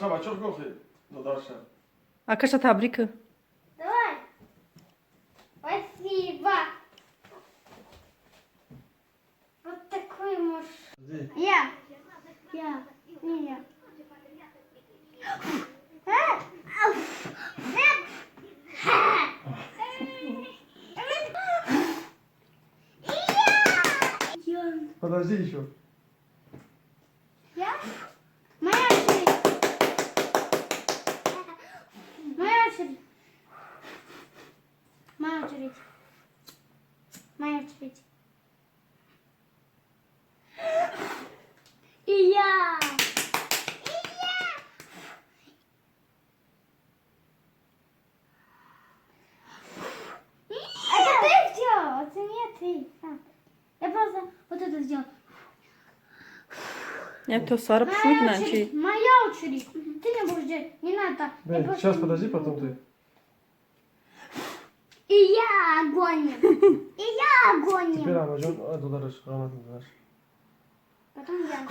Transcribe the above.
бачок гохи. Ну, дальше. Акаша табрика. Давай. Спасибо. Вот такой муж. Я. Не я. Подожди еще. Я? Моя очередь. Моя очередь. Моя очередь. Моя очередь. И я. Это ты сделал, это не ты. Я просто вот это сделал. Это сара пшут начи. Моя очередь. Ты не будешь делать, не надо. Я Да, просто сейчас не подожди, буду. потом ты. И я огонь. И я огонь. Теперь Рамаджан, дударыш, Рамадан дударыш. Потом я.